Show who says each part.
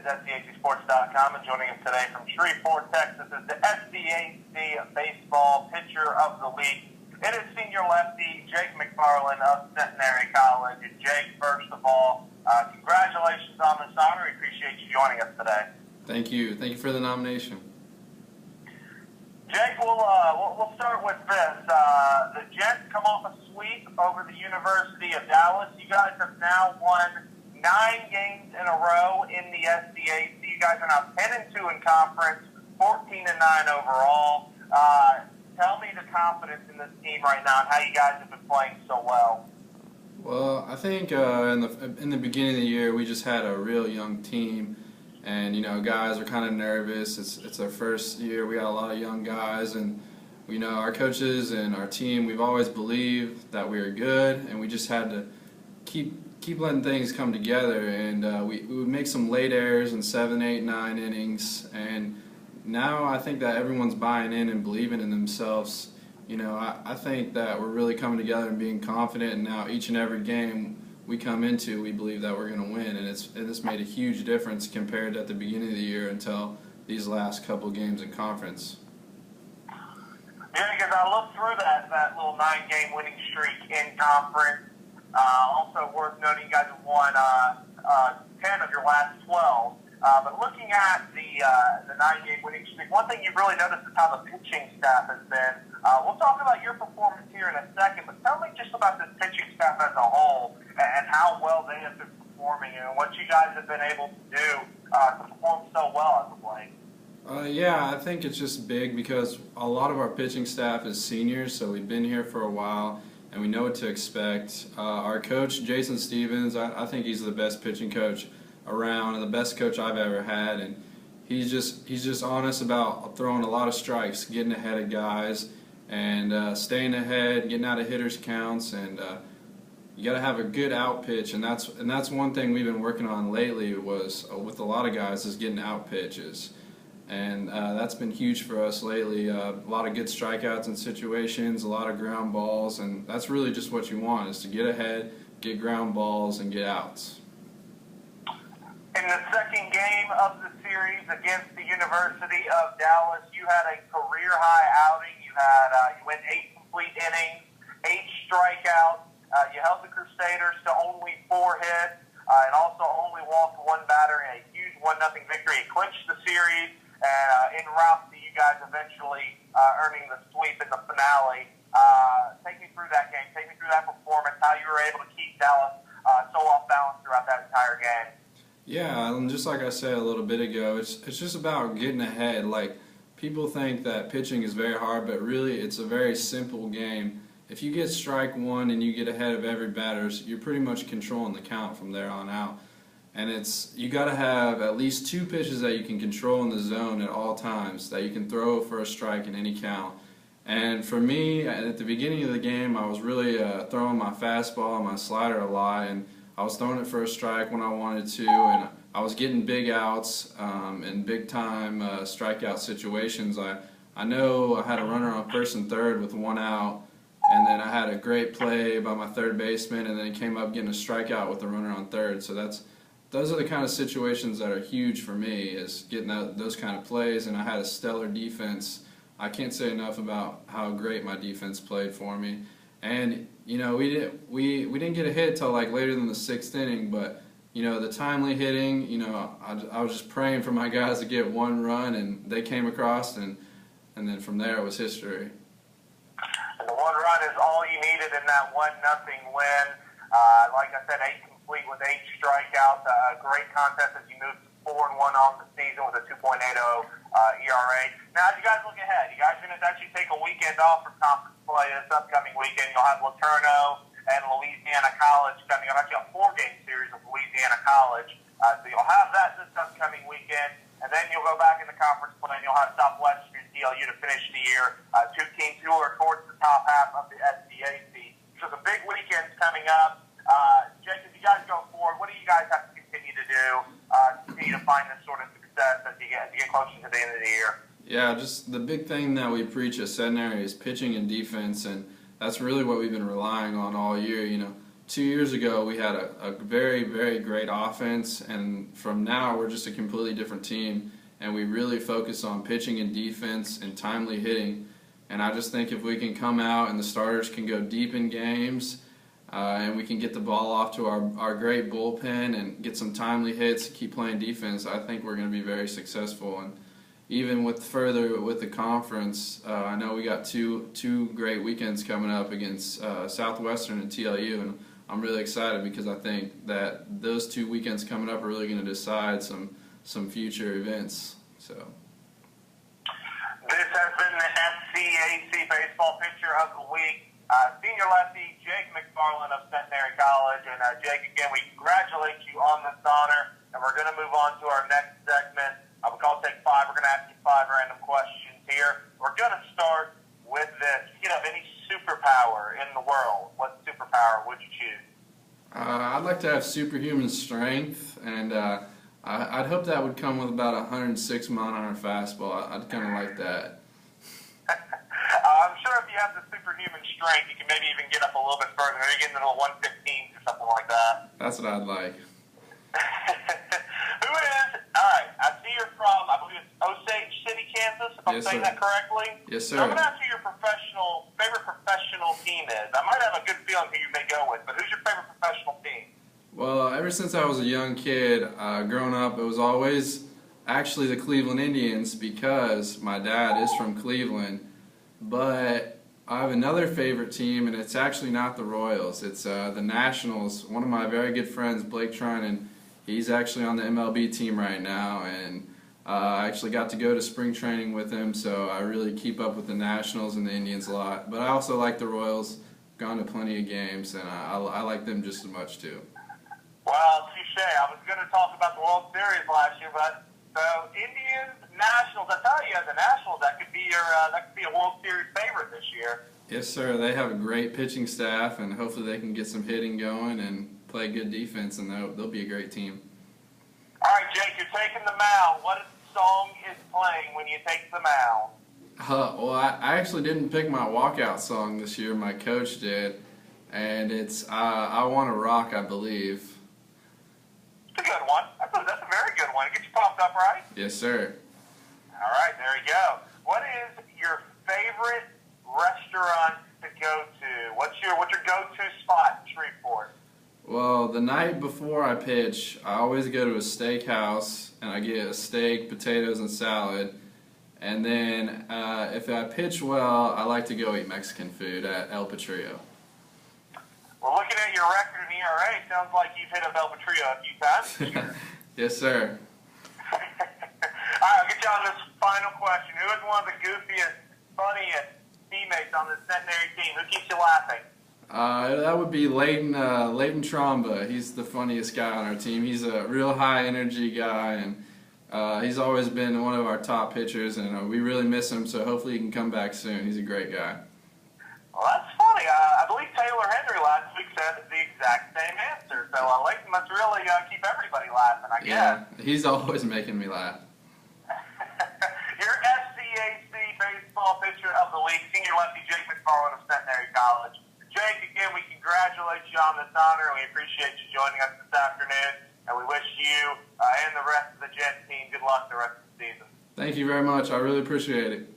Speaker 1: SCACsports.com, and joining us today from Shreveport, Texas, is the SCAC Baseball Pitcher of the Week. It is senior lefty Jake McFarland of Centenary College. And Jake, first of all, congratulations on this honor. We appreciate you joining us today.
Speaker 2: Thank you. Thank you for the nomination.
Speaker 1: Jake, we'll start with this. The Jets come off a sweep over the University of Dallas. You guys have now won 9 games in a row in the SCAC. You guys are now 10-2 in conference, 14-9 overall. Tell me the confidence in this team right now and how you guys have been playing so well.
Speaker 2: Well, I think in the beginning of the year we just had a real young team, and guys are kind of nervous. It's our first year. We got a lot of young guys, and our coaches and our team. We've always believed that we were good, and we just had to keep letting things come together. And we would make some late errors in 7, 8, 9 innings, and now I think that everyone's buying in and believing in themselves. I think that we're really coming together and being confident, and now each and every game we come into, we believe that we're going to win, and it's made a huge difference compared to at the beginning of the year until these last couple games in conference.
Speaker 1: Yeah, because I looked through that little 9-game winning streak in conference. Also worth noting, you guys have won 10 of your last 12. But looking at the 9-game winning streak, one thing you've really noticed is how the pitching staff has been. We'll talk about your performance here in a second, but tell me just about this pitching staff as a whole and how well they have been performing and what you guys have been able to do to perform so well as of late.
Speaker 2: Yeah, I think it's just big because a lot of our pitching staff is seniors, so we've been here for a while and we know what to expect. Our coach, Jason Stevens, I think he's the best pitching coach around and the best coach I've ever had, and he's just honest about throwing a lot of strikes, getting ahead of guys, and staying ahead, getting out of hitters' counts, and you got to have a good out pitch, and that's one thing we've been working on lately was with a lot of guys is getting out pitches, and that's been huge for us lately. A lot of good strikeouts in situations, a lot of ground balls, and that's really just what you want is to get ahead, get ground balls, and get outs.
Speaker 1: In the second game of the series against the University of Dallas, you had a career-high outing. You went 8 complete innings, 8 strikeouts. You held the Crusaders to only 4 hits, and also only walked 1 batter in a huge 1-0 victory. It clinched the series, and en route to you guys eventually earning the sweep in the finale. Take me through that game. Take me through that performance, how you were able to keep Dallas so off balance throughout that entire game.
Speaker 2: Yeah, and just like I said a little bit ago, it's just about getting ahead. Like, people think that pitching is very hard, but really it's a very simple game. If you get strike 1 and you get ahead of every batter, you're pretty much controlling the count from there on out. And you got to have at least 2 pitches that you can control in the zone at all times, that you can throw for a strike in any count. And for me, at the beginning of the game, I was really throwing my fastball and my slider a lot, and I was throwing it for a strike when I wanted to, and I was getting big outs in big-time strikeout situations. I know I had a runner on first and third with 1 out, and then I had a great play by my third baseman, and then he came up getting a strikeout with a runner on third. So those are the kind of situations that are huge for me, is getting those kind of plays, and I had a stellar defense. I can't say enough about how great my defense played for me. And we didn't get a hit till like later than the 6th inning, but the timely hitting, I was just praying for my guys to get 1 run, and they came across, and then from there it was history.
Speaker 1: The 1 run is all you needed in that 1-0 win. Like I said, 8 complete with 8 strikeouts. A great contest as you moved 4-1 on the season with a 2.80 ERA. Now, as you guys look ahead, you guys are going to actually take a weekend off from conference play this upcoming weekend. You'll have LeTourneau and Louisiana College coming up. Actually, a 4-game series of Louisiana College. So you'll have that this upcoming weekend, and then you'll go back in the conference play, and you'll have Southwestern DLU to finish the year. 2 teams who are towards the top half of the SCAC. So the big weekend's coming up. Jake, as you guys go forward, what do you guys have to continue to do to continue to find this sort of success as you get closer to the end of the year?
Speaker 2: Yeah, just the big thing that we preach at Centenary is pitching and defense, and that's really what we've been relying on all year. 2 years ago we had a very, very great offense, and from now we're just a completely different team, and we really focus on pitching and defense and timely hitting. And I just think if we can come out and the starters can go deep in games, and we can get the ball off to our great bullpen and get some timely hits, keep playing defense, I think we're going to be very successful. And even with the conference, I know we got two great weekends coming up against Southwestern and TLU, and I'm really excited because I think that those 2 weekends coming up are really going to decide some future events. So.
Speaker 1: This has been the SCAC Baseball Pitcher of the Week. Senior lefty Jake McFarland of Centenary College. And Jake, again, we congratulate you on this honor. And we're going to move on to our next segment. We call Take 5. We're going to ask you 5 random questions here. We're going to start with this. If you have any superpower in the world, what superpower would you choose?
Speaker 2: I'd like to have superhuman strength, and I'd hope that would come with about a 106-mile-an-hour fastball. I'd kind of like that.
Speaker 1: I'm sure if you have the superhuman strength, you can maybe even get up a little bit further. Maybe get into the 115s or something like that.
Speaker 2: That's what I'd like.
Speaker 1: Who is, all right, I see you're from, I believe it's Osage City, Kansas, if I'm saying that correctly.
Speaker 2: Yes, sir.
Speaker 1: So I'm going to ask you your favorite professional team is. I might have a good feeling who you may go with, but who's your favorite professional team?
Speaker 2: Well, ever since I was a young kid, growing up, it was always actually the Cleveland Indians because my dad is from Cleveland. But I have another favorite team, and it's actually not the Royals. It's the Nationals. One of my very good friends, Blake Trinan, he's actually on the MLB team right now, and I actually got to go to spring training with him, so I really keep up with the Nationals and the Indians a lot. But I also like the Royals. Gone to plenty of games, and I like them just as much too.
Speaker 1: Well, touche. I was going to talk about the World Series last year, but so Indians, Nationals. I tell you, the Nationals, that could be a World Series favorite this year.
Speaker 2: Yes, sir. They have a great pitching staff, and hopefully they can get some hitting going and play good defense, and they'll be a great team.
Speaker 1: All right, Jake, you're taking the mound. What song is playing when you take the mound?
Speaker 2: Well, I actually didn't pick my walkout song this year. My coach did, and it's "I Wanna Rock," I believe.
Speaker 1: It's a good one. That's a very good one. It gets you pumped up, right?
Speaker 2: Yes, sir.
Speaker 1: All right, there you go. What is your favorite restaurant to go to? What's your go-to spot in Shreveport?
Speaker 2: Well, the night before I pitch, I always go to a steakhouse, and I get a steak, potatoes, and salad. And then if I pitch well, I like to go eat Mexican food at El Patrio.
Speaker 1: Well, looking at your record in ERA, sounds like you've hit up El Patrio a few times this year.
Speaker 2: Yes, sir.
Speaker 1: All right, I'll get you on this final question. Who is one of the goofiest, funniest teammates on the Centenary team? Who keeps you laughing?
Speaker 2: That would be Leighton Tromba. He's the funniest guy on our team. He's a real high-energy guy, and he's always been one of our top pitchers, and we really miss him, so hopefully he can come back soon. He's a great guy.
Speaker 1: Well, that's funny. I believe Taylor Henry last week said the exact same answer, so Leighton must really keep everybody laughing, I guess.
Speaker 2: Yeah, he's always making me laugh.
Speaker 1: Your SCAC Baseball Pitcher of the Week, senior lefty Jake McFarland of Centenary College. Jake, again, we congratulate you on this honor, and we appreciate you joining us this afternoon, and we wish you and the rest of the Jets team good luck the rest of the season.
Speaker 2: Thank you very much. I really appreciate it.